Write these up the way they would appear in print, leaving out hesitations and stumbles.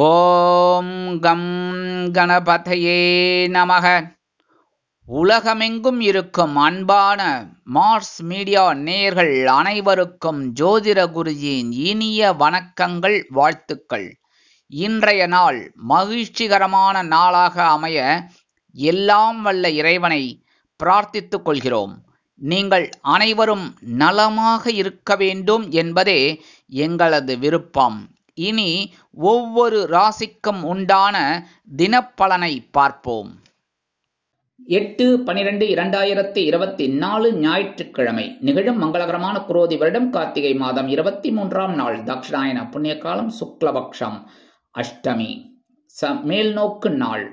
ஓம் come கணபதையே நமக. உலகமெங்கும் இருக்கும் அன்பான மார்ஸ் மீடியா நேயர்கள் அனைவருக்கும் ஜோதிட குருஜியின் இனிய வணக்கங்கள், வாழ்த்துக்கள். இன்றைய நாள் மகிழ்ச்சிகரமான நாளாக அமைய எல்லாம் வல்ல இறைவனை பிரார்த்தித்துக் கொள்கிறோம். நீங்கள் அனைவரும் நலமாக இருக்க வேண்டும் என்பதே எங்களது விருப்பம். இனி ஒவ்வொரு ராசிக்கும் உண்டான தினப்பலனை பார்ப்போம். 8/12/2024 ஞாயிற்றுக்கிழமை நிகழும் மங்களகரமான குரோதி வருடம் கார்த்திகை மாதம் 23ஆம் நாள், தக்ஷிணாயன புண்ணியகாலம், சுக்லபக்ஷம், அஷ்டமி, மேல்நோக்கு நாள்.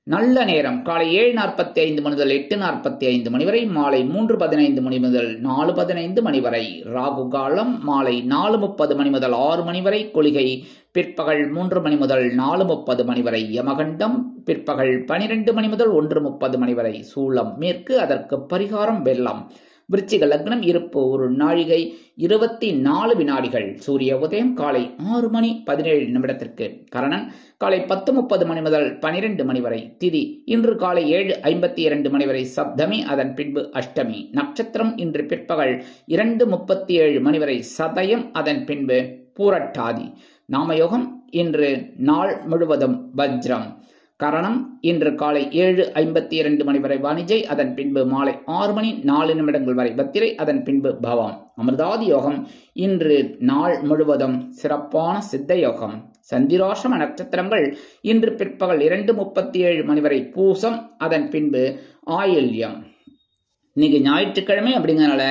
நல்ல நேரம் காலை 7:45 மணி முதல் 8:45 மணி வரை, மாலை 3:15 மணி முதல் 4:15 மணி வரை. ராகு காலம் மாலை 4:30 மணி முதல் 6 மணி வரை. குளிகை பிற்பகல் 3 மணி முதல் 4:30 மணி வரை. யமகண்டம் பிற்பகல் 12 மணி முதல் 1:30 மணி வரை. சூலம் மேற்கு, அதற்கு பரிகாரம் வெள்ளம். விருச்சிக லக்னம், இருப்பு 1 நாழிகை 24 வினாடிகள். சூரிய உதயம் காலை 6:17 கரணன் காலை 10:30 மணி முதல் 12 மணி வரை. திதி இன்று காலை 7:52 மணி வரை சப்தமி, அதன் பின்பு அஷ்டமி. நட்சத்திரம் இன்று பிற்பகல் 2:37 மணி வரை சதயம், அதன் பின்பு பூரட்டாதி. நாமயோகம் இன்று நாள் முழுவதும் வஜ்ரம். கரணம் இன்று காலை 7:52 மணி வரை வாணிஜை, அதன் பின்பு மாலை 6:04 வரை பத்திரை, அதன் பின்பு பவம். அமிர்தாதி யோகம் இன்று நாள் முழுவதும் சிறப்பான சித்த யோகம். சந்திராசிரம நட்சத்திரங்கள் இன்று பிற்பகல் 2:37 மணி வரை பூசம், அதன் பின்பு ஆயில்யம். இன்னைக்கு ஞாயிற்றுக்கிழமை அப்படிங்கறனால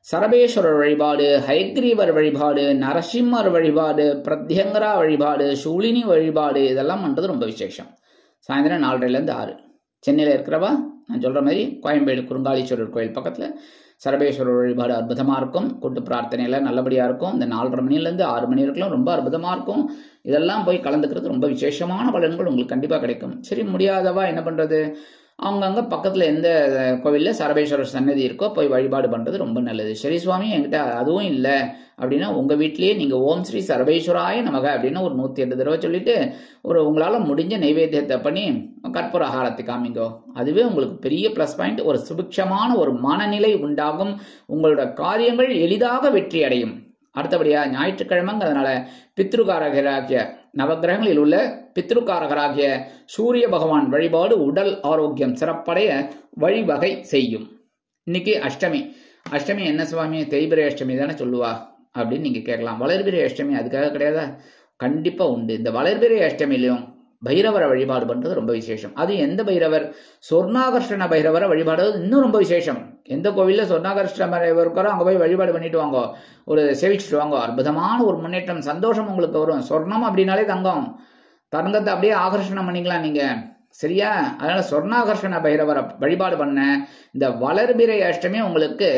சரபேஸ்வரர் வழிபாடு, ஹயக்ரீவர் வழிபாடு, நரசிம்மர் வழிபாடு, பிரத்யங்கரா வழிபாடு, சூலினி வழிபாடு இதெல்லாம் பண்றது ரொம்ப விசேஷம். சாயந்தரம் 4:30 6. சென்னையில் இருக்கிறவா நான் சொல்ற மாதிரி கோயம்பேடு குறுங்காலீஸ்வரர் கோயில் பக்கத்துல சரபேஸ்வரர் வழிபாடு அற்புதமா இருக்கும். கூட்டு பிரார்த்தனையில நல்லபடியா இருக்கும். இந்த 4:30 மணிலேருந்து 6 மணி வரைக்கும் ரொம்ப அற்புதமா இருக்கும். இதெல்லாம் போய் கலந்துக்கிறது ரொம்ப விசேஷமான பலன்கள் உங்களுக்கு கண்டிப்பா கிடைக்கும். சரி, முடியாதவா என்ன பண்றது? அவங்கங்க பக்கத்துல எந்த கோவில்ல சரபேஸ்வரர் சன்னதி இருக்கோ போய் வழிபாடு பண்றது ரொம்ப நல்லது. சரி சுவாமி, என்கிட்ட அதுவும் இல்லை அப்படின்னா உங்க வீட்லயே நீங்க ஓம் ஸ்ரீ சரபேஸ்வராய நமக அப்படின்னு ஒரு 108 தடவை சொல்லிட்டு உங்களால முடிஞ்ச நைவேத்தியத்தை பண்ணி கற்பூர ஆகாரத்தை காமிங்கோ. அதுவே உங்களுக்கு பெரிய பிளஸ் பாயிண்ட். ஒரு சுபிக்ஷமான ஒரு மனநிலை உண்டாகும். உங்களோட காரியங்கள் எளிதாக வெற்றி அடையும். அடுத்தபடியா ஞாயிற்றுக்கிழமைங்கிறதுனால பித்ருகாரகராகிய நவகிரகங்களில் உள்ள பித்ருகாரகராகிய சூரிய பகவான் வழிபாடு உடல் ஆரோக்கியம் சிறப்படைய வழிவகை செய்யும். இன்னைக்கு அஷ்டமி. அஷ்டமி என்ன சுவாமி? தேய்பிரை அஷ்டமி தானே சொல்லுவா அப்படின்னு நீங்க கேட்கலாம். வளர்பிறை அஷ்டமி அதுக்காக கிடையாதா? கண்டிப்பா உண்டு. இந்த வளர்பிறை அஷ்டமிலையும் பைரவரை வழிபாடு பண்றது ரொம்ப விசேஷம். அது எந்த பைரவர்? சொர்ணாகர்ஷண பைரவரை வழிபாடுறது இன்னும் ரொம்ப விசேஷம். எந்த கோவில்ல சொர்ணாகர்ஷண பைரவர் இருக்காரோ அங்க போய் வழிபாடு பண்ணிட்டு வாங்க, ஒரு சேவிச்சுட்டு வாங்க. அற்புதமான ஒரு முன்னேற்றம், சந்தோஷம் உங்களுக்கு வரும். சொர்ணம் அப்படின்னாலே தங்கம், தங்கத்தை அப்படியே ஆகர்ஷணம் பண்ணிக்கலாம் நீங்க, சரியா? அதனால சொர்ணாகர்ஷண பைரவரை வழிபாடு பண்ண இந்த வளர்பிறை அஷ்டமி உங்களுக்கு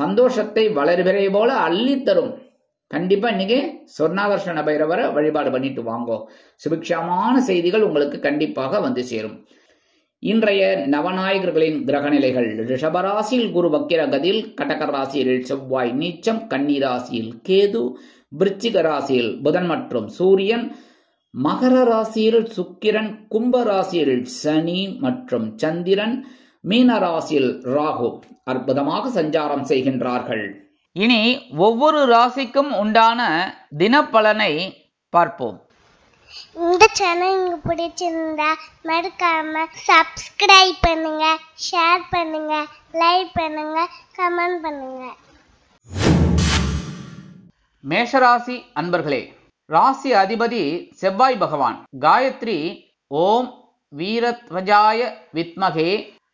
சந்தோஷத்தை வளர்பிறை போல அள்ளி தரும். கண்டிப்பா இன்னைக்கு சொர்ணாகர்ஷண பைரவரை வழிபாடு பண்ணிட்டு வாங்கோ. சுபிக்ஷமான செய்திகள் உங்களுக்கு கண்டிப்பாக வந்து சேரும். இன்றைய நவநாயகர்களின் கிரக நிலைகள்: ரிஷபராசியில் குரு வக்கிர கதியில், கடக ராசியில் செவ்வாய் நீச்சம், கன்னி ராசியில் கேது, விருச்சிக ராசியில் புதன் மற்றும் சூரியன், மகர ராசியில் சுக்கிரன், கும்ப ராசியில் சனி மற்றும் சந்திரன், மீன ராசியில் ராகு அற்புதமாக சஞ்சாரம் செய்கின்றார்கள். இனி ஒவ்வொரு ராசிக்கும் உண்டான தினப்பலனை பார்ப்போம். இந்த சேனல் உங்களுக்கு பிடிச்சிருந்தா மறக்காம சப்ஸ்கிரைப் பண்ணுங்க, ஷேர் பண்ணுங்க, லைக் பண்ணுங்க, கமெண்ட் பண்ணுங்க. மேஷராசி அன்பர்களே, ராசி அதிபதி செவ்வாய் பகவான். காயத்ரி ஓம் வீரத்வஜாய வித்மகே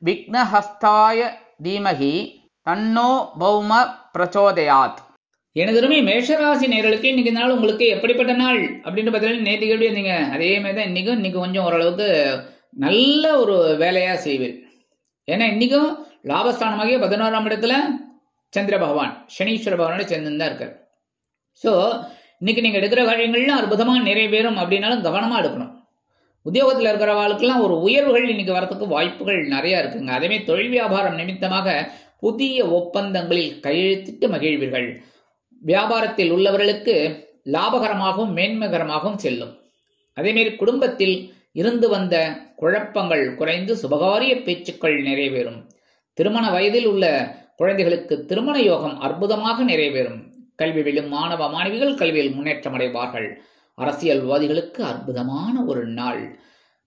விக்னஹஸ்தாய தீமகி தன்னோ பௌம பிரச்சோதயாத். எனதுமே மேஷராசி நேயர்களுக்கு இன்னைக்கு நாள் உங்களுக்கு எப்படிப்பட்ட நாள் அப்படின்னு பார்த்தீங்கன்னா நேற்று எப்படி இருந்தீங்க அதே மாதிரி தான் இன்னைக்கு கொஞ்சம் ஓரளவுக்கு நல்ல ஒரு வேலையா செய்வீர். ஏன்னா இன்னைக்கும் லாபஸ்தானமாகிய 11ஆம் இடத்துல சந்திர பகவான் சனீஸ்வர பகவானோட சேர்ந்து தான் இருக்கார். ஸோ இன்னைக்கு நீங்க எடுக்கிற காரியங்கள்லாம் அற்புதமா நிறைவேறும் அப்படின்னாலும் கவனமா எடுக்கணும். உத்தியோகத்தில் இருக்கிறவர்களுக்கெல்லாம் ஒரு உயர்வுகள் இன்னைக்கு வரத்துக்கு வாய்ப்புகள் நிறைய இருக்குங்க. அதேமே தொழில் வியாபாரம் நிமித்தமாக புதிய ஒப்பந்தங்களில் கையெழுத்திட்டு மகிழ்வீர்கள். வியாபாரத்தில் உள்ளவர்களுக்கு லாபகரமாகவும் மேன்மைகரமாகவும் செல்லும். அதேமாரி குடும்பத்தில் இருந்து வந்த குழப்பங்கள் குறைந்து சுபகாரிய பேச்சுக்கள் நிறைவேறும். திருமண வயதில் உள்ள குழந்தைகளுக்கு திருமண யோகம் அற்புதமாக நிறைவேறும். கல்வி பயிலும் மாணவ மாணவிகள் கல்வியில் முன்னேற்றம் அடைவார்கள். அரசியல்வாதிகளுக்கு அற்புதமான ஒரு நாள்.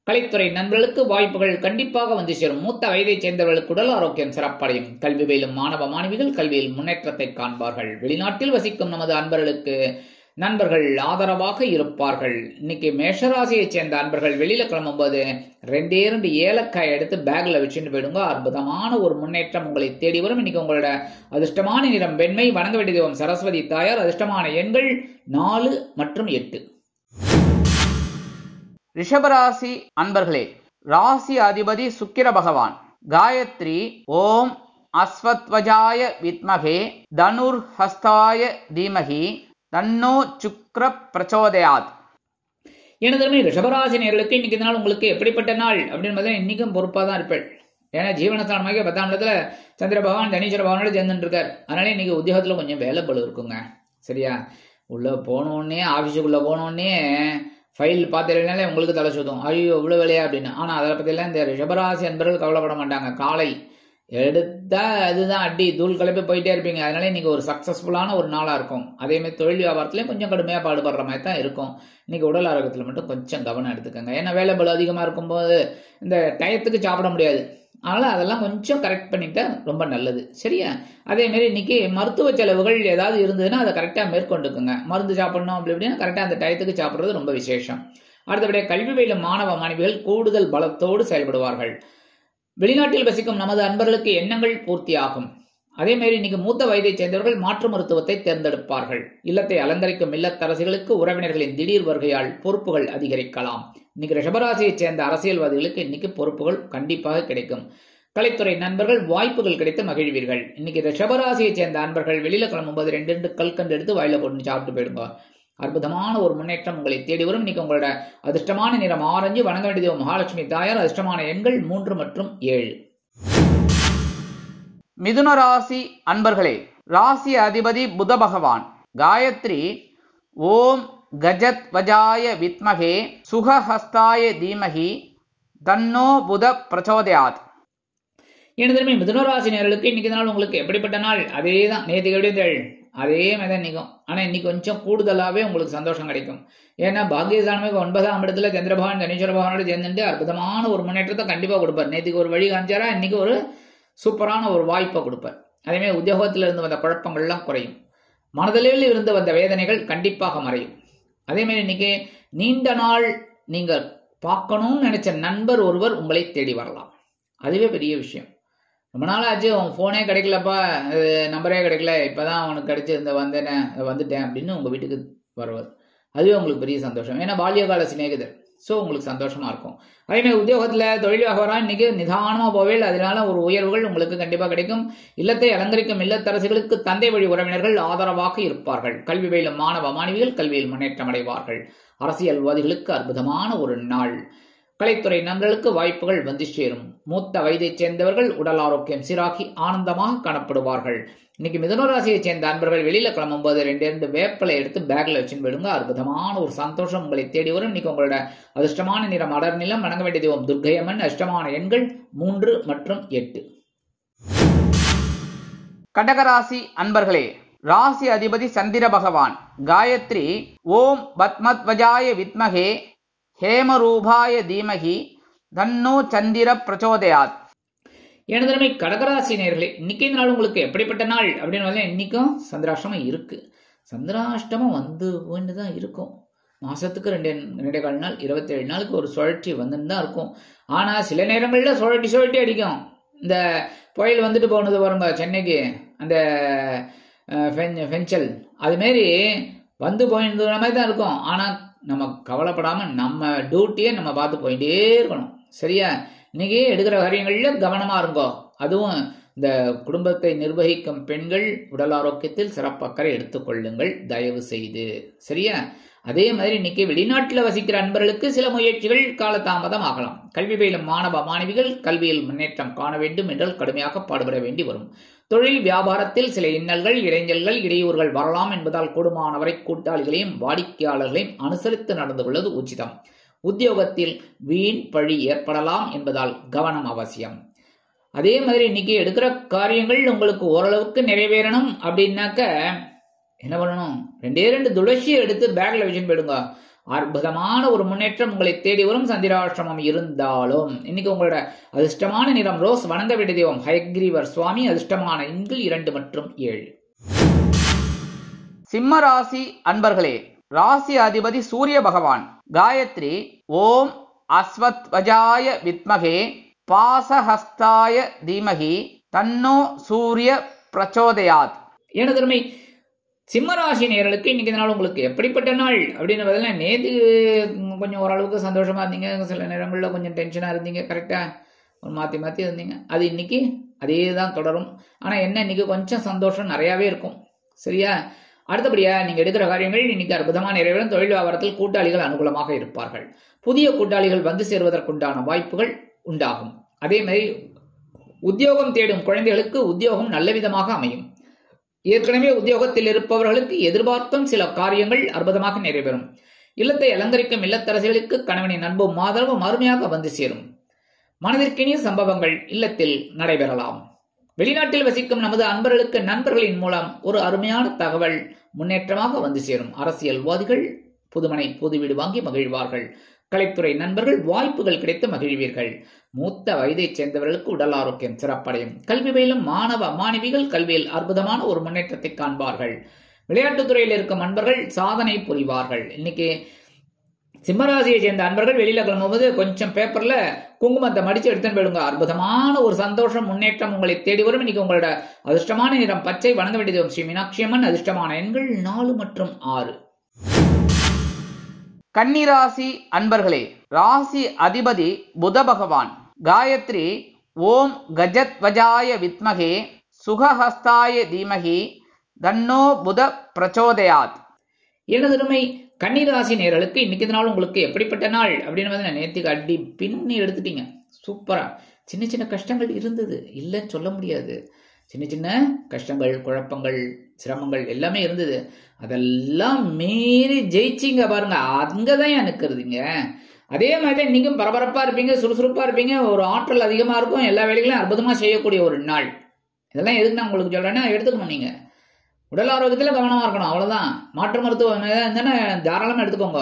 கலைத்துறை நண்பர்களுக்கு வாய்ப்புகள் கண்டிப்பாக வந்து சேரும். மூத்த வயதைச் சேர்ந்தவர்களுக்கு உடல் ஆரோக்கியம் சிறப்படையும். கல்வி பயிலும் மாணவ மாணவிகள் கல்வியில் முன்னேற்றத்தை காண்பார்கள். வெளிநாட்டில் வசிக்கும் நமது அன்பர்களுக்கு நண்பர்கள் ஆதரவாக இருப்பார்கள். இன்னைக்கு மேஷராசியைச் சேர்ந்த அன்பர்கள் வெளியில கிளம்பும்போது 2 ஏலக்காய் எடுத்து பேக்ல வச்சுட்டு போயிடுங்க. அற்புதமான ஒரு முன்னேற்றம் உங்களை தேடி வரும். இன்னைக்கு உங்களோட அதிர்ஷ்டமான நிறம் வெண்மை. வணங்க வேண்டிய தெய்வம் சரஸ்வதி தாயார். அதிர்ஷ்டமான எண்கள் 4 மற்றும் 8. ரிஷபராசி அன்பர்களே, ராசி அதிபதி சுக்கிர பகவான். காயத்ரி ஓம் அஸ்வத்வஜாய வித்மகே தனுர் ஹஸ்தாய தீமகி தன்னோ சுக்ர பிரச்சோதயாத். எனதுமே ரிஷபராசி நேயர்களுக்கு இன்னைக்கு நாள் உங்களுக்கு எப்படிப்பட்ட நாள் அப்படின்னு இன்னைக்கும் பொறுப்பா தான் இருப்பேன். ஏன்னா ஜீவனஸ்தானமாக 10ஆம் இடத்துல சந்திர பகவான் தனீஸ்வர பகவானோட சேர்ந்துட்டு இருக்கார். அதனால இன்னைக்கு உத்தியோகத்துல கொஞ்சம் வேலை பளு இருக்குங்க. சரியா? உள்ள போனோடனே ஆபீஸுக்குள்ள போனோடனே ஃபைல் பார்த்துனாலே உங்களுக்கு தலை சுத்தும். ஐயோ இவ்வளவு வேலையா அப்படின்னு. ஆனா அதை பத்தியெல்லாம் இந்த ரிஷபராசி அன்பர்கள் கவலைப்பட மாட்டாங்க. காலை எடுத்தா அதுதான் அடி தூள் கிளப்பி போயிட்டே இருப்பீங்க. அதனால இன்னைக்கு ஒரு சக்சஸ்ஃபுல்லான ஒரு நாளா இருக்கும். அதே மாதிரி தொழில் வியாபாரத்திலயும் கொஞ்சம் கடுமையா பாடுபடுற மாதிரி தான் இருக்கும். இன்னைக்கு உடல் ஆரோக்கியத்துல மட்டும் கொஞ்சம் கவனம் எடுத்துக்கோங்க. ஏன்னா வேலை பளு அதிகமா இருக்கும்போது இந்த டயத்துக்கு சாப்பிட முடியாது. அதனால அதெல்லாம் கொஞ்சம் கரெக்ட் பண்ணிட்டா ரொம்ப நல்லது. சரியா? அதே மாதிரி இன்னைக்கு மருத்துவ செலவுகள் ஏதாவது இருந்ததுன்னா அதை கரெக்டா மேற்கொண்டுக்குங்க. மருந்து சாப்பிடணும் அப்படி இப்படின்னா கரெக்டா அந்த டயத்துக்கு சாப்பிடுறது ரொம்ப விசேஷம். அடுத்தபடியாக கல்வி பயிலும் மாணவ மாணவிகள் கூடுதல் பலத்தோடு செயல்படுவார்கள். வெளிநாட்டில் வசிக்கும் நமது அன்பர்களுக்கு எண்ணங்கள் பூர்த்தியாகும். அதே மாதிரி இன்னைக்கு மூத்த வயதைச் சேர்ந்தவர்கள் மாற்று மருத்துவத்தை தேர்ந்தெடுப்பார்கள். இல்லத்தை அலங்கரிக்கும் இல்லத்தரசிகளுக்கு உறவினர்களின் திடீர் வருகையால் பொறுப்புகள் அதிகரிக்கலாம். இன்னைக்கு ரிஷபராசியைச் சேர்ந்த அரசியல்வாதிகளுக்கு இன்னைக்கு பொறுப்புகள் கண்டிப்பாக கிடைக்கும். கலைத்துறை நண்பர்கள் வாய்ப்புகள் கிடைத்து மகிழ்வீர்கள். இன்னைக்கு ரிஷபராசியைச் சேர்ந்த அன்பர்கள் வெளியில கிளம்பும்போது 2 கல்கண்டு எடுத்து வாயில போட்டு சாப்பிட்டு போயிடுங்க. அற்புதமான ஒரு முன்னேற்றம் உங்களை தேடி வரும். இன்னைக்கு உங்களோட அதிர்ஷ்டமான நிறம் ஆரஞ்சு. வணங்க வேண்டிய மகாலட்சுமி தாயார். அதிர்ஷ்டமான எண்கள் 3 மற்றும் 7. மிதுன ராசி அன்பர்களே, ராசி அதிபதி புத பகவான். காயத்ரி ஓம் கஜத் வஜாய வித்மகே சுகஹஸ்தாய தீமகி தன்னோ புத பிரச்சோதயாத். எனதுமே மிதுனராசி நேயர்களுக்கு இன்னைக்கு நாள் உங்களுக்கு எப்படிப்பட்ட நாள்? அதே தான் நேற்றுக்கு அதே மாதிரி தான் நிற்கும். ஆனால் இன்னைக்கு கொஞ்சம் கூடுதலாகவே உங்களுக்கு சந்தோஷம் கிடைக்கும். ஏன்னா பாக்கியஸ்தானமாக 9ஆம் இடத்துல சந்திரபகவான் தனீஸ்வர பகவானோட சேர்ந்துட்டு அற்புதமான ஒரு முன்னேற்றத்தை கண்டிப்பாக கொடுப்பார். நேற்றுக்கு ஒரு வழி காமிச்சாரா, இன்னைக்கு ஒரு சூப்பரான ஒரு வாய்ப்பை கொடுப்பார். அதேமாதிரி உத்தியோகத்தில் இருந்து வந்த குழப்பங்கள்லாம் குறையும். மனதளவில் இருந்து வந்த வேதனைகள் கண்டிப்பாக மறையும். அதேமாதிரி இன்னைக்கு நீண்ட நாள் நீங்கள் பார்க்கணும்னு நினைச்ச நண்பர் ஒருவர் உங்களை தேடி வரலாம். அதுவே பெரிய விஷயம். ரொம்ப நாள் ஆச்சு, உன் ஃபோனே கிடைக்கலப்பா, நம்பரே கிடைக்கல, இப்போதான் அவனுக்கு கிடைச்சி வந்துட்டேன் அப்படின்னு உங்கள் வீட்டுக்கு வருவார். அதுவே உங்களுக்கு பெரிய சந்தோஷம். ஏன்னா பால்யகால சிநேகிதர். ஸோ உங்களுக்கு சந்தோஷமா இருக்கும். அதேமாதிரி உத்தியோகத்தில் தொழில் வியாபாரம் இன்னைக்கு நிதானமாக போவேல். அதனால ஒரு உயர்வுகள் உங்களுக்கு கண்டிப்பாக கிடைக்கும். இல்லத்தை அலங்கரிக்கும் இல்லத்தரசிகளுக்கு தந்தை வழி உறவினர்கள் ஆதரவாக இருப்பார்கள். கல்வி பயிலும் மாணவ மாணவிகள் கல்வியில் முன்னேற்றம் அடைவார்கள். அரசியல்வாதிகளுக்கு அற்புதமான ஒரு நாள். கலைத்துறை நண்பர்களுக்கு வாய்ப்புகள் வந்து சேரும். மூத்த வயதைச் சேர்ந்தவர்கள் உடல் ஆரோக்கியம் சீராகி ஆனந்தமாக காணப்படுவார்கள். இன்னைக்கு மிதுனராசியைச் சேர்ந்த அன்பர்கள் வெளியில கிளம்பும்போது 2 வேப்பலை எடுத்து பேக்ல வச்சுன்னு போயிடுங்க. அற்புதமான ஒரு சந்தோஷம் உங்களை தேடி வரும். இன்னைக்கு உங்களோட அதிர்ஷ்டமான நிறம் அடர் நிலம். வணங்க வேண்டிய தெய்வம் துர்க்கையம்மன். அதிர்ஷ்டமான எண்கள் 3 மற்றும் 8. கடகராசி அன்பர்களே, ராசி அதிபதி சந்திர பகவான். காயத்ரி ஓம் பத்மத்வஜாய வித்மகே ஹேமரூபாய தீமகி தன்னோ சந்திர பிரச்சோதயாத். எனதுமே கடகராசி நேயர்களே, இன்னைக்கு இந்த நாள் உங்களுக்கு எப்படிப்பட்ட நாள் அப்படின்னு இன்னைக்கும் சந்திராஷ்டமம் இருக்கு. சந்திராஷ்டமம் வந்து தான் இருக்கும். மாசத்துக்கு 2 நாள் 27 நாளுக்கு ஒரு சுழற்சி வந்துன்னு தான் இருக்கும். ஆனா சில நேரங்கள்ல சுழட்டி அடிக்கும். இந்த புயல் வந்துட்டு போனது பாருங்க சென்னைக்கு, அந்த ஃபெஞ்சல், அதுமாரி வந்து போயிருந்த மாதிரி தான் இருக்கும். ஆனா நம்ம கவலைப்படாம நம்ம டியூட்டியை நம்ம பார்த்து போயிட்டே இருக்கணும். சரியா? இன்னைக்கு எடுக்கிற காரியங்கள்ல கவனமா இருங்கோ. அதுவும் இந்த குடும்பத்தை நிர்வகிக்கும் பெண்கள் உடல் ஆரோக்கியத்தில் சிறப்பு அக்கறை எடுத்துக்கொள்ளுங்கள் தயவு செய்து. சரியா? அதே மாதிரி இன்னைக்கு வெளிநாட்டில் வசிக்கிற அன்பர்களுக்கு சில முயற்சிகள் காலதாமதம் ஆகலாம். கல்வி பயிலும் மாணவ மாணவிகள் கல்வியில் முன்னேற்றம் காண வேண்டும் என்றால் கடுமையாக பாடுபட வேண்டி வரும். தொழில் வியாபாரத்தில் சில இன்னல்கள் இடைஞ்சல்கள் இடையூறுகள் வரலாம் என்பதால் கூடுமானவரை கூட்டாளிகளையும் வாடிக்கையாளர்களையும் அனுசரித்து நடந்து கொள்வது உச்சிதம். உத்தியோகத்தில் வீண் பழி ஏற்படலாம் என்பதால் கவனம் அவசியம். அதே மாதிரி இன்னைக்கு எடுக்கிற காரியங்கள் உங்களுக்கு ஓரளவுக்கு நிறைவேறணும் அப்படின்னாக்க என்ன பண்ணணும்? 2 துளசியை எடுத்து பேக்ல வச்சுன்னு போயிடுங்க. அற்புதமான ஒரு முன்னேற்றம் உங்களை தேடி வரும். சந்திராஷ்டிரமம் இருந்தாலும் இன்னைக்கு உங்களோட அதிர்ஷ்டமான நிறம் ரோஸ். வணங்க வேண்டிய தெய்வம் ஹயக்ரீவர் சுவாமி. அதிர்ஷ்டமான எண்கள் 2 மற்றும் 7. சிம்ம ராசி அன்பர்களே, ராசி அதிபதி சூரிய பகவான். காயத்ரி ஓம் அஸ்வத்வஜாய வித்மகே பாசஹஸ்தாய தீமகி தன்னோ சூரிய பிரச்சோதயாத். எனதருமை சிம்மராசி நேயர்களுக்கு இன்னைக்கு நாள் உங்களுக்கு எப்படிப்பட்ட நாள் அப்படின்னு பார்த்தீங்கன்னா, நேற்று கொஞ்சம் ஓரளவுக்கு சந்தோஷமா இருந்தீங்க, சில நேரங்களில் கொஞ்சம் டென்ஷனாக இருந்தீங்க, கரெக்டாக மாற்றி மாற்றி இருந்தீங்க. அது இன்னைக்கு அதே தான் தொடரும். ஆனால் என்ன, இன்னைக்கு கொஞ்சம் சந்தோஷம் நிறையாவே இருக்கும். சரியா? அடுத்தபடியா நீங்க எடுக்கிற காரியங்கள் இன்னைக்கு அற்புதமான நிறைவேறும். தொழில் வியாபாரத்தில் கூட்டாளிகள் அனுகூலமாக இருப்பார்கள். புதிய கூட்டாளிகள் வந்து சேருவதற்குண்டான வாய்ப்புகள் உண்டாகும். அதே மாதிரி உத்தியோகம் தேடும் குழந்தைகளுக்கு உத்தியோகம் நல்ல விதமாக அமையும். ஏற்கனவே உத்தியோகத்தில் இருப்பவர்களுக்கு எதிர்பார்த்தும் சில காரியங்கள் அற்புதமாக நிறைவேறும். இல்லத்தை அலங்கரிக்கும் இல்லத்தரசிகளுக்கு கணவனின் அன்பும் ஆதரவும் அருமையாக வந்து சேரும். மனதிற்கினிய சம்பவங்கள் இல்லத்தில் நடைபெறலாம். வெளிநாட்டில் வசிக்கும் நமது அன்பர்களுக்கு நண்பர்களின் மூலம் ஒரு அருமையான தகவல் முன்னேற்றமாக வந்து சேரும். அரசியல்வாதிகள் புதுமனை புது வீடு வாங்கி மகிழ்வார்கள். கலைத்துறை நண்பர்கள் வாய்ப்புகள் கிடைத்து மகிழ்வீர்கள். மூத்த வயதைச் சேர்ந்தவர்களுக்கு உடல் ஆரோக்கியம் சிறப்படையும். கல்வி பயிலும் மாணவ மாணவிகள் கல்வியில் அற்புதமான ஒரு முன்னேற்றத்தை காண்பார்கள். விளையாட்டுத் துறையில் இருக்கும் அன்பர்கள் சாதனை புரிவார்கள். இன்னைக்கு சிம்மராசியை சேர்ந்த அன்பர்கள் வெளியில கிளம்பும்போது கொஞ்சம் பேப்பர்ல குங்குமத்தை மடிச்சு எடுத்துன்னு போயிடுங்க. அற்புதமான ஒரு சந்தோஷம் முன்னேற்றம் உங்களை தேடி வரும். இன்னைக்கு உங்களோட அதிர்ஷ்டமான நிறம் பச்சை. வணங்க வேண்டியது ஸ்ரீ மீனாட்சி அம்மன். அதிர்ஷ்டமான எண்கள் 4 மற்றும் 6. கன்னிராசி அன்பர்களே, ராசி அதிபதி புத பகவான். காயத்ரி ஓம் கஜத்வஜாய வித்மகே சுகஹஸ்தாய தீமகி தன்னோ புத பிரச்சோதயாத். எனதருமை கன்னிராசி நேயர்களுக்கு இன்னைக்கு நாள் உங்களுக்கு எப்படிப்பட்ட நாள் அப்படின்னு நேற்றுக்கு அடி பின்னி எடுத்துட்டீங்க. சூப்பரா. சின்ன சின்ன கஷ்டங்கள் இருந்தது, இல்லைன்னு சொல்ல முடியாது. சின்ன சின்ன கஷ்டங்கள், குழப்பங்கள், சிரமங்கள் எல்லாமே இருந்தது. அதெல்லாம் மீறி ஜெயிச்சிங்க பாருங்க. அங்கதான் நிற்கிறதுங்க. அதே மாதிரி தான் இன்னைக்கும் பரபரப்பா இருப்பீங்க, சுறுசுறுப்பா இருப்பீங்க, ஒரு ஆற்றல் அதிகமா இருக்கும், எல்லா வேலைகளையும் அற்புதமா செய்யக்கூடிய ஒரு நாள். இதெல்லாம் எதுக்கு நான் உங்களுக்கு சொல்றேன்னா, எடுத்துக்கணும். நீங்க உடல் ஆரோக்கியத்துல கவனமா இருக்கணும், அவ்வளவுதான். மாற்று மருத்துவம் தானே தாராளமா எடுத்துக்கோங்க.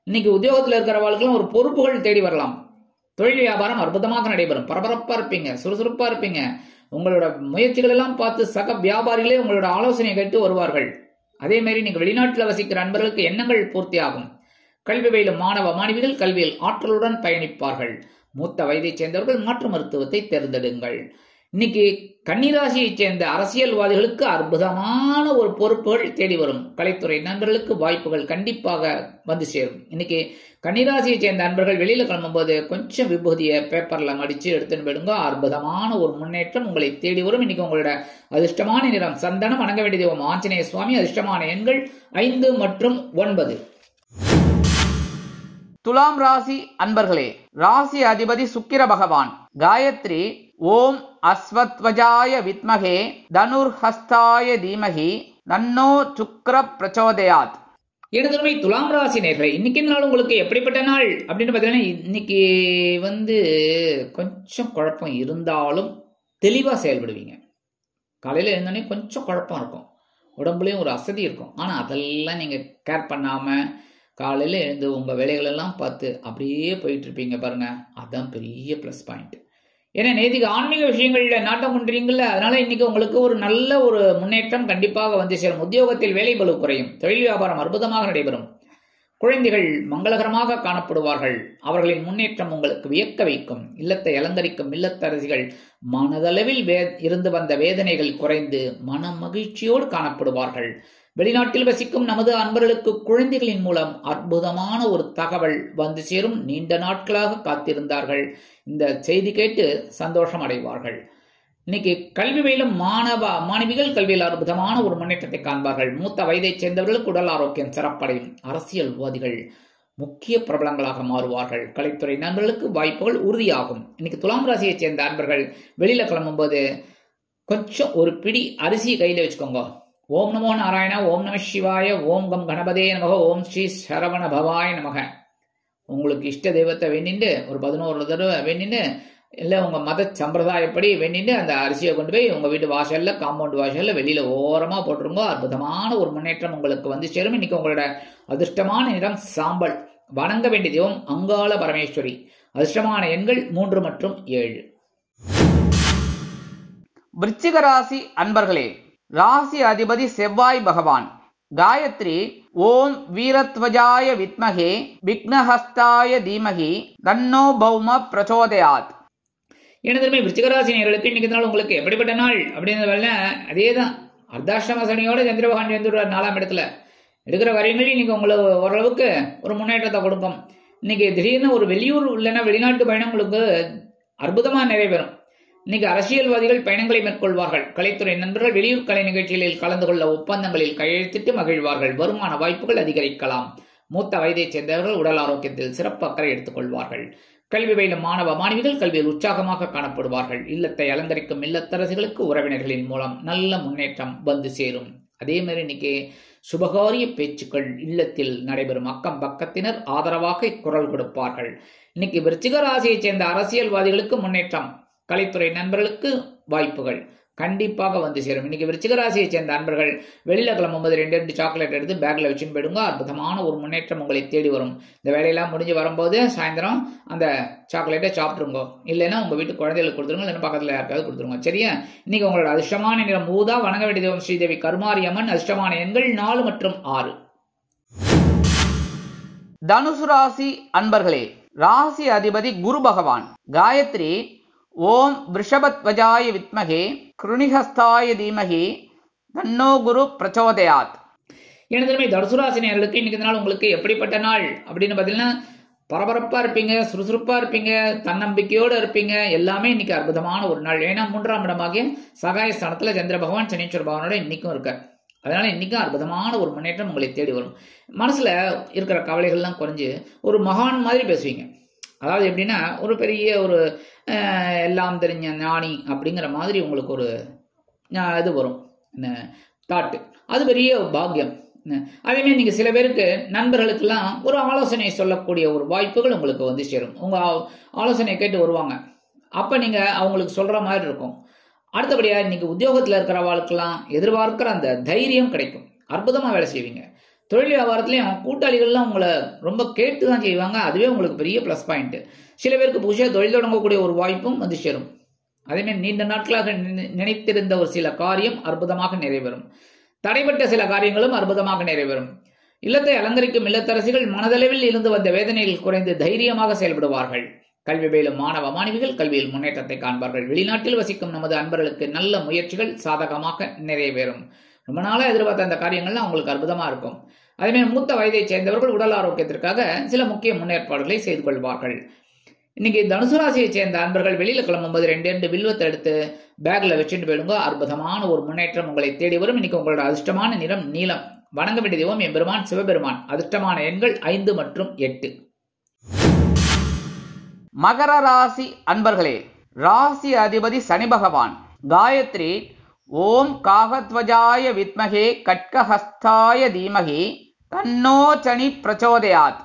இன்னைக்கு உத்தியோகத்துல இருக்கிறவர்களுக்கெல்லாம் ஒரு பொறுப்புகள் தேடி வரலாம். தொழில் வியாபாரம் அற்புதமாக நடைபெறும். பரபரப்பா இருப்பீங்க, சுறுசுறுப்பா இருப்பீங்க. உங்களோட முயற்சிகள் எல்லாம் பார்த்து சக வியாபாரிகளே உங்களோட ஆலோசனை கேட்டு வருவார்கள். அதே மாதிரி நீங்க வெளிநாட்டில் வசிக்கிற அன்பர்களுக்கு எண்ணங்கள் பூர்த்தி ஆகும். கல்வி பயிலும் மாணவ மாணவிகள் கல்வியில் ஆற்றலுடன் பயணிப்பார்கள். மூத்த வயதைச் சேர்ந்தவர்கள் மாற்று மருத்துவத்தை தேர்ந்தெடுங்கள். இன்னைக்கு கன்னிராசியைச் சேர்ந்த அரசியல்வாதிகளுக்கு அற்புதமான ஒரு பொறுப்புகள் தேடி வரும். கலைத்துறை நண்பர்களுக்கு வாய்ப்புகள் கண்டிப்பாக வந்து சேரும். இன்னைக்கு கன்னிராசியைச் சேர்ந்த அன்பர்கள் வெளியில கிளம்பும்போது கொஞ்சம் விபூதியை பேப்பர்ல மடிச்சு எடுத்துன்னு போயிடுங்க. அற்புதமான ஒரு முன்னேற்றம் உங்களை தேடி வரும். இன்னைக்கு உங்களோட அதிர்ஷ்டமான நிறம் சந்தனம். வணங்க வேண்டிய தெய்வம் ஆஞ்சநேய சுவாமி. அதிர்ஷ்டமான எண்கள் 5 மற்றும் 9. துலாம் ராசி அன்பர்களே, ராசி அதிபதி சுக்கிர பகவான். காயத்ரி ஓம் அஸ்வத்வஜாய வித்மகே தனுர்ஹஸ்தாய தீமகி தன்னோ சுக்ர பிரச்சோதயாத். எனதுமை துலாம் ராசி நேயர்களே, இன்னைக்கு நாள் உங்களுக்கு எப்படிப்பட்ட நாள் அப்படின்னு பார்த்தீங்கன்னா, இன்னைக்கு கொஞ்சம் குழப்பம் இருந்தாலும் தெளிவா செயல்படுவீங்க. காலையில எழுந்தோடனே கொஞ்சம் குழப்பம் இருக்கும், உடம்புலயும் ஒரு அசதி இருக்கும். ஆனா அதெல்லாம் நீங்க கேர் பண்ணாம காலையில எழுந்து உங்க வேலைகள் எல்லாம் பார்த்து அப்படியே போயிட்டு இருப்பீங்க பாருங்க. அதுதான் பெரிய பிளஸ் பாயிண்ட். ஏன்னா நேதிக்கு ஆன்மீக விஷயங்கள்ல நாட்டம் கொண்டீங்கல்ல, அதனால இன்னைக்கு உங்களுக்கு ஒரு நல்ல ஒரு முன்னேற்றம் கண்டிப்பாக வந்து சேரும். உத்தியோகத்தில் வேலை பளு குறையும். தொழில் வியாபாரம் அற்புதமாக நடைபெறும். குழந்தைகள் மங்களகரமாக காணப்படுவார்கள். அவர்களின் முன்னேற்றம் உங்களுக்கு வியக்க வைக்கும். இல்லத்தை அலங்கரிக்கும் இல்லத்தரசிகள் மனதளவில் இருந்து வந்த வேதனைகள் குறைந்து மன மகிழ்ச்சியோடு காணப்படுவார்கள். வெளிநாட்டில் வசிக்கும் நமது அன்பர்களுக்கு குழந்தைகளின் மூலம் அற்புதமான ஒரு தகவல் வந்து சேரும். நீண்ட நாட்களாக காத்திருந்தார்கள். இந்த செய்தி கேட்டு சந்தோஷம் அடைவார்கள். இன்னைக்கு கல்வி பயிலும் மாணவ மாணவிகள் கல்வியில் அற்புதமான ஒரு முன்னேற்றத்தை காண்பார்கள். மூத்த வயதைச் சேர்ந்தவர்களுக்கு உடல் ஆரோக்கியம் சிறப்படையும். அரசியல்வாதிகள் முக்கிய பிரபலங்களாக மாறுவார்கள். கலைத்துறை நண்பர்களுக்கு வாய்ப்புகள் உறுதியாகும். இன்னைக்கு துலாம் ராசியைச் சேர்ந்த அன்பர்கள் வெளியில கிளம்பும் போது கொஞ்சம் ஒரு பிடி அரிசி கையில வச்சுக்கோங்க. ஓம் நமோ நாராயண, ஓம் நம சிவாய, ஓம் கம் கணபதே நமக, ஓம் ஸ்ரீ சரவண பவாய நமக. உங்களுக்கு இஷ்ட தெய்வத்தை வேண்டிட்டு ஒரு 11 தடவை வேண்டிட்டு இல்லை உங்கள் மத சம்பிரதாயப்படி வேண்டிட்டு அந்த அரிசியை கொண்டு போய் உங்கள் வீட்டு வாசலில் காம்பவுண்ட் வாசலில் வெளியில் ஓரமாக போட்டுருங்க. அற்புதமான ஒரு முன்னேற்றம் உங்களுக்கு வந்து சேரும். இன்னைக்கு உங்களோட அதிர்ஷ்டமான நிறம் சாம்பல். வணங்க வேண்டிய தெய்வம் அங்காள பரமேஸ்வரி. அதிர்ஷ்டமான எண்கள் 3 மற்றும் 7. விருச்சிக ராசி அன்பர்களே, ராசி அதிபதி செவ்வாய் பகவான். காயத்ரி ஓம் வீரத்வஜாய வித்மகே விக்னஹஸ்தாய தீமகி தன்னோ பௌம பிரச்சோதயாத். எனதுமே விருச்சிகராசி நேயர்களுக்கு இன்னைக்கு நாள் உங்களுக்கு எப்படிப்பட்ட நாள் அப்படிங்கிறத அதே தான். அர்த்தாஷ்டம சனியோட சந்திர பகவான் சேர்ந்துடுவார் 4ஆம் இடத்துல. எடுக்கிற காரியங்கள் இன்னைக்கு உங்களுக்கு ஓரளவுக்கு ஒரு முன்னேற்றத்தை கொடுக்கும். இன்னைக்கு திடீர்னு ஒரு வெளியூர் இல்லைன்னா வெளிநாட்டு பயணம் உங்களுக்கு அற்புதமாக நிறைவேறும். இன்னைக்கு அரசியல்வாதிகள் பயணங்களை மேற்கொள்வார்கள். கலைத்துறை நண்பர்கள் வெளியூர் கலை நிகழ்ச்சிகளில் கலந்து கொள்ள ஒப்பந்தங்களில் கையெழுத்திட்டு மகிழ்வார்கள். வருமான வாய்ப்புகள் அதிகரிக்கலாம். மூத்த வயதைச் சேர்ந்தவர்கள் உடல் ஆரோக்கியத்தில் சிறப்பு அக்கறை எடுத்துக் கொள்வார்கள். கல்வி பயிலும் மாணவ மாணவிகள் கல்வியில் உற்சாகமாக காணப்படுவார்கள். இல்லத்தை அலங்கரிக்கும் இல்லத்தரசிகளுக்கு உறவினர்களின் மூலம் நல்ல முன்னேற்றம் வந்து சேரும். அதே மாதிரி இன்னைக்கு சுபகாரிய பேச்சுக்கள் இல்லத்தில் நடைபெறும். அக்கம் பக்கத்தினர் ஆதரவாக குரல் கொடுப்பார்கள். இன்னைக்கு விருச்சிக ராசியைச் சேர்ந்த அரசியல்வாதிகளுக்கு முன்னேற்றம். கலைத்துறை நண்பர்களுக்கு வாய்ப்புகள் கண்டிப்பாக வந்து சேரும். இன்னைக்கு விருச்சிக ராசியை சேர்ந்த நண்பர்கள் வெளியில கிளம்பும்போது 2 சாக்லேட் எடுத்து பேக்ல வச்சுன்னு போயிடுங்க. அற்புதமான ஒரு முன்னேற்றம் உங்களை தேடி வரும். இந்த வேலையெல்லாம் முடிஞ்சு வரும்போது சாயந்தரம் அந்த சாக்லேட்டை சாப்பிட்டுருங்க. இல்லைன்னா உங்க வீட்டு குழந்தைகளுக்கு கொடுத்துருங்க, இல்லைன்னா பக்கத்துல யாருக்காவது கொடுத்துருங்க. சரியா? இன்னைக்கு உங்களோட அதிர்ஷ்டமான நிறம் ஊதா. வணங்க வேண்டிய தெய்வம் ஸ்ரீதேவி கருமாரியம்மன். அதிர்ஷ்டமான எண்கள் 4 மற்றும் 6. தனுசு ராசி அன்பர்களே, ராசி அதிபதி குரு பகவான். காயத்ரி ஓம் விருஷபத்வஜாய வித்மகே கிருணிஹஸ்தாய தீமகி தன்னோ குரு பிரச்சோதயாத். எனதுமே தனுசுராசி நேயர்களுக்கு இன்னைக்கு நாள் உங்களுக்கு எப்படிப்பட்ட நாள் அப்படின்னு பார்த்தீங்கன்னா பரபரப்பா இருப்பீங்க, சுறுசுறுப்பா இருப்பீங்க, தன்னம்பிக்கையோடு இருப்பீங்க. எல்லாமே இன்னைக்கு அற்புதமான ஒரு நாள். ஏன்னா 3ஆம் இடமாகிய சகாய ஸ்தானத்துல சந்திர பகவான் சனீஸ்வர பகவானோட இன்னைக்கும் இருக்கார். அதனால இன்னைக்கும் அற்புதமான ஒரு முன்னேற்றம் உங்களை தேடி வரும். மனசுல இருக்கிற கவலைகள்லாம் குறைஞ்சு ஒரு மகான் மாதிரி பேசுவீங்க. அதாவது எப்படின்னா ஒரு பெரிய ஒரு எல்லாம் தெரிஞ்ச ஞானி அப்படிங்கிற மாதிரி உங்களுக்கு ஒரு இது வரும் தாட்டு. அது பெரிய பாக்கியம். அதேமாதிரி நீங்கள் சில பேருக்கு நண்பர்களுக்கெல்லாம் ஒரு ஆலோசனை சொல்லக்கூடிய ஒரு வாய்ப்புகள் உங்களுக்கு வந்து சேரும். உங்கள் ஆலோசனை கேட்டு வருவாங்க. அப்போ நீங்கள் அவங்களுக்கு சொல்கிற மாதிரி இருக்கும். அடுத்தபடியாக இன்னைக்கு உத்தியோகத்தில் இருக்கிறவாளுக்கெல்லாம் எதிர்பார்க்கிற அந்த தைரியம் கிடைக்கும். அற்புதமாக வேலை செய்வீங்க. தொழில் வியாபாரத்துலையும் கூட்டாளிகள்லாம் உங்களை ரொம்ப கேட்டு தான் செய்வாங்க. அதுவே உங்களுக்கு பெரிய ப்ளஸ் பாயிண்ட். சில பேருக்கு புதுசாக தொழில் தொடங்கக்கூடிய ஒரு வாய்ப்பும் வந்து சேரும். அதேமாதிரி நீண்ட நாட்களாக நினைத்திருந்த ஒரு சில காரியம் அற்புதமாக நிறைவேறும். தடைப்பட்ட சில காரியங்களும் அற்புதமாக நிறைவேறும். இல்லத்தை அலங்கரிக்கும் இல்லத்தரசிகள் மனதளவில் இருந்து வந்த வேதனையில் குறைந்து தைரியமாக செயல்படுவார்கள். கல்வி பயிலும் மாணவ மாணவிகள் கல்வியில் முன்னேற்றத்தை காண்பார்கள். வெளிநாட்டில் வசிக்கும் நமது அன்பர்களுக்கு நல்ல முயற்சிகள் சாதகமாக நிறைவேறும். ரொம்ப நாளாக எதிர்பார்த்த அந்த காரியங்கள்லாம் அவங்களுக்கு அற்புதமாக இருக்கும். அதேமாதிரி மூத்த வயதைச் சேர்ந்தவர்கள் உடல் ஆரோக்கியத்திற்காக சில முக்கிய முன்னேற்பாடுகளை செய்து கொள்வார்கள். இன்னைக்கு தனுசு ராசியை சேர்ந்த அன்பர்கள் வெளியில கிளம்பும்போது 2 வில்வத்தை எடுத்து பேக்ல வச்சுட்டு போயிடுங்க. அற்புதமான ஒரு முன்னேற்றம் உங்களை தேடி வரும். இன்னைக்கு உங்களோட அதிர்ஷ்டமான நிறம் நீலம். வணங்க வேண்டிய தெய்வம் எம்பெருமான் சிவபெருமான். அதிர்ஷ்டமான எண்கள் 5 மற்றும் 8. மகர ராசி அன்பர்களே, ராசி அதிபதி சனி பகவான். காயத்ரி ஓம் காகத்வஜாய வித்மகே கட்கஹஸ்தாய தீமகி தன்னோ சனி பிரச்சோதயாத்.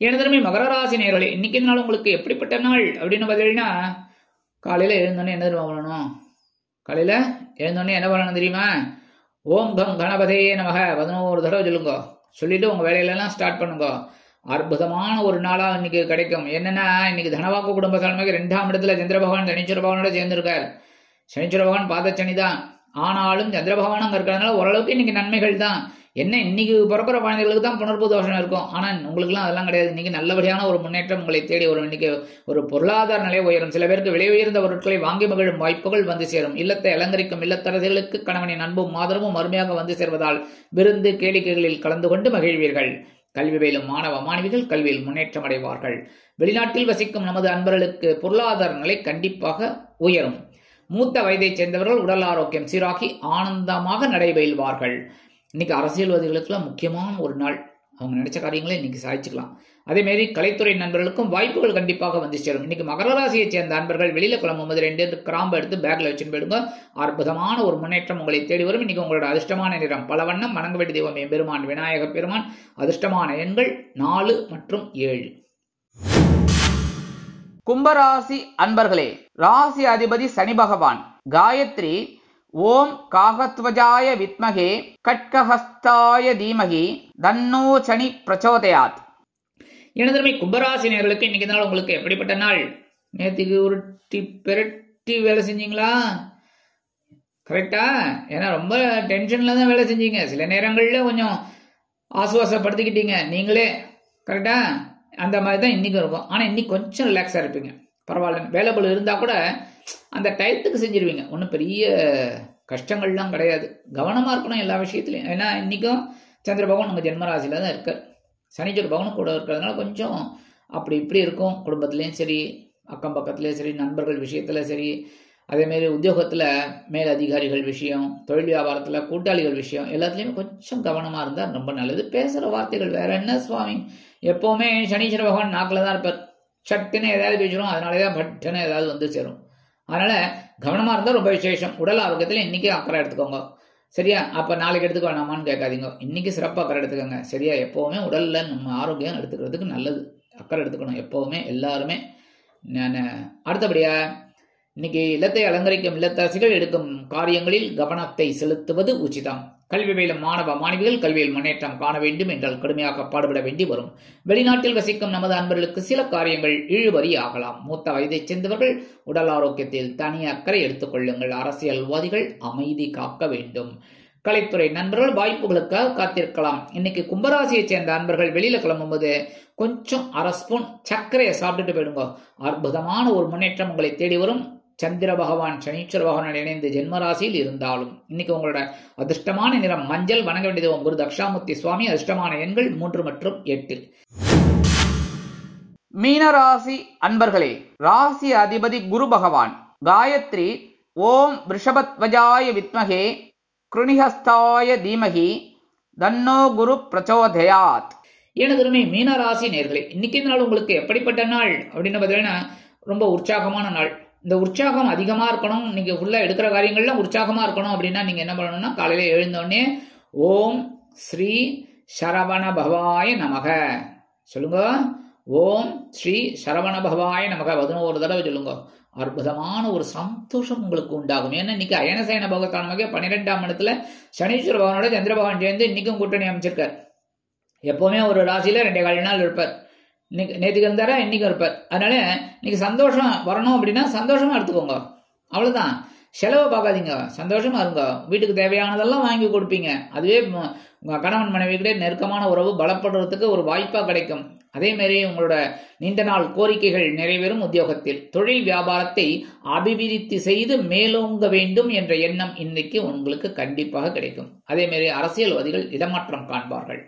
எனதுமே மகர ராசி நேயர்களே, இன்னைக்கு நாள் உங்களுக்கு எப்படிப்பட்ட நாள் அப்படின்னு பார்த்தீங்கன்னா காலையில் எழுந்தோடனே என்ன பண்ணணும்? காலையில் எழுந்தோடனே என்ன பண்ணணும் தெரியுமா? ஓம் கம் கணபதே நமக 11 தடவை சொல்லுங்க. சொல்லிட்டு உங்கள் வேலையிலலாம் ஸ்டார்ட் பண்ணுங்க. அற்புதமான ஒரு நாளாக இன்னைக்கு கிடைக்கும். என்னன்னா இன்னைக்கு தனவாக்கு குடும்ப தலைமைக்கு 2ஆம் இடத்துல சந்திர பகவான் சனீஸ்வர பகவானோட சேர்ந்திருக்கார். சனீஸ்வர பகவான் பாதச்சனி தான். ஆனாலும் சந்திர பகவான் அங்கே இருக்கிறதுனால ஓரளவுக்கு இன்னைக்கு நன்மைகள் தான். என்ன இன்னைக்கு பிறப்புற குழந்தைகளுக்கு தான் புனர்பூ தோஷம் இருக்கும். ஆனால் உங்களுக்குலாம் அதெல்லாம் கிடையாது. இன்னைக்கு நல்லபடியான ஒரு முன்னேற்றம் உங்களை தேடி வரும். இன்னைக்கு ஒரு பொருளாதார நிலை உயரும். சில பேருக்கு விலை உயர்ந்த பொருட்களை வாங்கி மகிழும் வாய்ப்புகள் வந்து சேரும். இல்லத்தை அலங்கரிக்கும் இல்லத்தரசிகளுக்கு கணவனின் அன்பும் ஆதரவும் அருமையாக வந்து சேர்வதால் விருந்து கேளிக்கைகளில் கலந்து கொண்டு மகிழ்வீர்கள். கல்வி பயிலும் மாணவ மாணவிகள் கல்வியில் முன்னேற்றம் அடைவார்கள். வெளிநாட்டில் வசிக்கும் நமது அன்பர்களுக்கு பொருளாதார நிலை கண்டிப்பாக உயரும். மூத்த வயதைச் சேர்ந்தவர்கள் உடல் ஆரோக்கியம் சீராகி ஆனந்தமாக நடைபெறுவார்கள். இன்னைக்கு அரசியல்வாதிகளுக்கெல்லாம் முக்கியமான ஒரு நாள். அவங்க நினைச்ச காரியங்களை இன்னைக்கு சாதிச்சுக்கலாம். அதேமாரி கலைத்துறை நண்பர்களுக்கும் வாய்ப்புகள் கண்டிப்பாக வந்து சேரும். இன்னைக்கு மகர ராசியை சேர்ந்த நண்பர்கள் வெளியில கிளம்பும்போது 2 கிராம்பு எடுத்து பேக்ல வச்சுன்னு போயிடுங்க. அற்புதமான ஒரு முன்னேற்றம் உங்களை தேடி வரும். இன்னைக்கு உங்களோட அதிர்ஷ்டமான நிறம் பலவண்ணம். வணங்க வேண்டிய தெய்வம் எம்பெருமான் விநாயக பெருமான். அதிர்ஷ்டமான எண்கள் 4 மற்றும் 7. கும்பராசி அன்பர்களே, ராசி அதிபதி சனி பகவான். காயத்ரி ஓம் காகத்வஜாய வித்மகே கட்கஹஸ்தாய தீமகி தன்னோ சனி பிரச்சோதயாத். எனதருமை கும்பராசி நேயர்களுக்கு இன்னைக்கு நாள் உங்களுக்கு எப்படிப்பட்ட நாள்? நேற்றுக்கு உருட்டி பெரட்டி வேலை செஞ்சீங்களா? கரெக்டா? ஏன்னா ரொம்ப டென்ஷன்ல தான் வேலை செஞ்சீங்க. சில நேரங்கள்ல கொஞ்சம் ஆசுவாசப்படுத்திக்கிட்டீங்க நீங்களே. கரெக்டா? அந்த மாதிரி தான் இன்னைக்கும் இருக்கும். ஆனால் இன்னைக்கு கொஞ்சம் ரிலாக்ஸாக இருப்பீங்க. பரவாயில்ல, வேலைபிள் இருந்தால் கூட அந்த டயத்துக்கு செஞ்சிருவீங்க. ஒன்றும் பெரிய கஷ்டங்கள்லாம் கிடையாது. கவனமாக இருக்கணும் எல்லா விஷயத்துலையும். ஏன்னா இன்னைக்கும் சந்திர பகவான் உங்கள் ஜென்மராசியில் தான் இருக்கார். சனிச்சர் பகவானும் கூட இருக்கிறதுனால கொஞ்சம் அப்படி இப்படி இருக்கும். குடும்பத்துலேயும் சரி, அக்கம் பக்கத்துலேயும் சரி, நண்பர்கள் விஷயத்தில் சரி, அதேமாரி உத்தியோகத்தில் மேல் அதிகாரிகள் விஷயம், தொழில் வியாபாரத்தில் கூட்டாளிகள் விஷயம், எல்லாத்துலேயுமே கொஞ்சம் கவனமாக இருந்தால் ரொம்ப நல்லது. பேசுகிற வார்த்தைகள் வேற என்ன சுவாமி, எப்போவுமே சனீஸ்வர பகவான் நாக்கில் தான் இருப்பார். சட்டுன்னு ஏதாவது பேசிடும், அதனாலே தான் பட்டுன்னு ஏதாவது வந்து சேரும். அதனால் கவனமாக இருந்தால் ரொம்ப விசேஷம். உடல் ஆரோக்கியத்தில் இன்றைக்கி அக்கறை எடுத்துக்கோங்க. சரியா? அப்போ நாளைக்கு எடுத்துக்க வேணாமான்னு கேட்காதீங்க. இன்றைக்கி சிறப்பாக அக்கறை எடுத்துக்கோங்க. சரியா? எப்போவுமே உடலில் நம்ம ஆரோக்கியம் எடுத்துக்கிறதுக்கு நல்லது. அக்கறை எடுத்துக்கணும் எப்போவுமே எல்லாருமே. நான் அடுத்தபடியாக இன்னைக்கு இல்லத்தை அலங்கரிக்கும் இல்லத்தரசிகள் எடுக்கும் காரியங்களில் கவனத்தை செலுத்துவது உச்சிதம். கல்வி பயிலும் மாணவ மாணவிகள் கல்வியில் முன்னேற்றம் காண வேண்டும் என்றால் கடுமையாக பாடுபட வேண்டி வரும். வெளிநாட்டில் வசிக்கும் நமது அன்பர்களுக்கு சில காரியங்கள் இழுபறி ஆகலாம். மூத்த வயதைச் சேர்ந்தவர்கள் உடல் ஆரோக்கியத்தில் தனி அக்கறை எடுத்துக் கொள்ளுங்கள். அரசியல்வாதிகள் அமைதி காக்க வேண்டும். கலைத்துறை நண்பர்கள் வாய்ப்புகளுக்காக காத்திருக்கலாம். இன்னைக்கு கும்பராசியைச் சேர்ந்த அன்பர்கள் வெளியில கிளம்பும்போது கொஞ்சம் அரை ஸ்பூன் சர்க்கரையை சாப்பிட்டுட்டு போயிடுங்க. அற்புதமான ஒரு முன்னேற்றம் உங்களை தேடி வரும். சந்திர பகவான் சனீஸ்வர பகவான் இணைந்து ஜென்மராசியில் இருந்தாலும் இன்னைக்கு உங்களோட அதிர்ஷ்டமான நிறம் மஞ்சள். வணங்க வேண்டியது குரு தக்ஷாமூர்த்தி சுவாமி. அதிர்ஷ்டமான எண்கள் 3 மற்றும் 8. மீனராசி அன்பர்களே, ராசி அதிபதி குரு பகவான். காயத்ரி ஓம் ரிஷபத்வஜாய வித்மகே கிருணிஹஸ்தாய தீமகி தன்னோ குரு பிரச்சோதயாத். எனதுமே மீனராசி நேர்களே, இன்னைக்கு நாள் உங்களுக்கு எப்படிப்பட்ட நாள் அப்படின்னு பார்த்தீங்கன்னா ரொம்ப உற்சாகமான நாள். இந்த உற்சாகம் அதிகமாக இருக்கணும். நீங்கள் ஃபுல்லாக எடுக்கிற காரியங்கள்லாம் உற்சாகமாக இருக்கணும் அப்படின்னா நீங்கள் என்ன பண்ணணும்னா காலையில் எழுந்தோடனே ஓம் ஸ்ரீ சரவண பவாய நமக சொல்லுங்க. ஓம் ஸ்ரீ சரவண பவாய நமக 11 தடவை சொல்லுங்க. அற்புதமான ஒரு சந்தோஷம் உங்களுக்கு உண்டாகும். ஏன்னா இன்னைக்கு அயனசயன பகவத்தான 12ஆம் இடத்துல சனீஸ்வர பகவானோட சந்திர பகவான் சேர்ந்து இன்னைக்கும் கூட்டணி அமைச்சிருக்கார். எப்பவுமே ஒரு ராசியில 2 நாள் இருப்பார். நேற்றுக்கு இருந்தாரா இன்னைக்கும் இருப்பார். அதனால இன்னைக்கு சந்தோஷம் வரணும் அப்படின்னா சந்தோஷமா எடுத்துக்கோங்க. அவ்வளவுதான். செலவை பார்க்காதீங்க, சந்தோஷமா இருங்க. வீட்டுக்கு தேவையானதெல்லாம் வாங்கி கொடுப்பீங்க. அதுவே உங்க கணவன் மனைவிக்கிட்டே நெருக்கமான உறவு பலப்படுறதுக்கு ஒரு வாய்ப்பா கிடைக்கும். அதே மாதிரி உங்களோட நீண்ட நாள் கோரிக்கைகள் நிறைவேறும். உத்தியோகத்தில் தொழில் வியாபாரத்தை அபிவிருத்தி செய்து மேலோங்க வேண்டும் என்ற எண்ணம் இன்னைக்கு உங்களுக்கு கண்டிப்பாக கிடைக்கும். அதே மாதிரி அரசியல்வாதிகள் இடமாற்றம் காண்பார்கள்.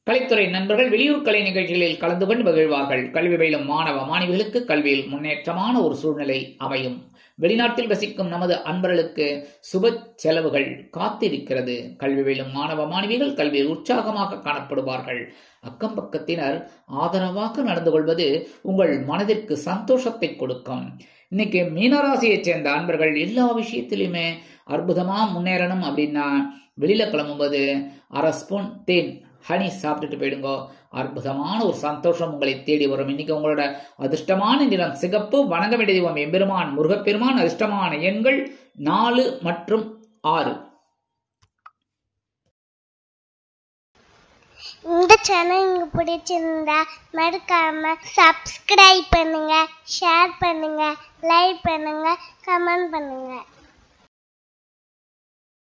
கலைத்துறை நண்பர்கள் வெளியூர் கலை நிகழ்ச்சிகளில் கலந்து கொண்டு மகிழ்வார்கள். கல்வி பயிலும் மாணவ மாணவிகளுக்கு கல்வியில் முன்னேற்றமான ஒரு சூழ்நிலை அமையும். வெளிநாட்டில் வசிக்கும் நமது அன்பர்களுக்கு சுப செலவுகள் காத்திருக்கிறது. கல்வி பயிலும் மாணவ மாணவிகள் கல்வியில் உற்சாகமாக காணப்படுவார்கள். அக்கம் பக்கத்தினர் ஆதரவாக நடந்து கொள்வது உங்கள் மனதிற்கு சந்தோஷத்தை கொடுக்கும். இன்னைக்கு மீனராசியைச் சேர்ந்த அன்பர்கள் எல்லா விஷயத்திலுமே அற்புதமா முன்னேறணும் அப்படின்னா வெளியில கிளம்பும்போது அரை ஸ்பூன் தேன் ஹனி சாப்பிட்டுட்டு போயிடுங்க. அற்புதமான ஒரு சந்தோஷம் உங்களை தேடி வரும். இன்னைக்கு உங்களோட அதிர்ஷ்டமான நிறம் சிகப்பு. வணங்க வேண்டிய தெய்வம் எம்பெருமான் முருகப்பெருமான். அதிர்ஷ்டமான எண்கள் 4 மற்றும் 6. இந்த சேனல் உங்களுக்கு பிடிச்சிருந்தா மறக்காம சப்ஸ்கிரைப் பண்ணுங்க, ஷேர் பண்ணுங்க, லைக் பண்ணுங்க, கமெண்ட் பண்ணுங்க.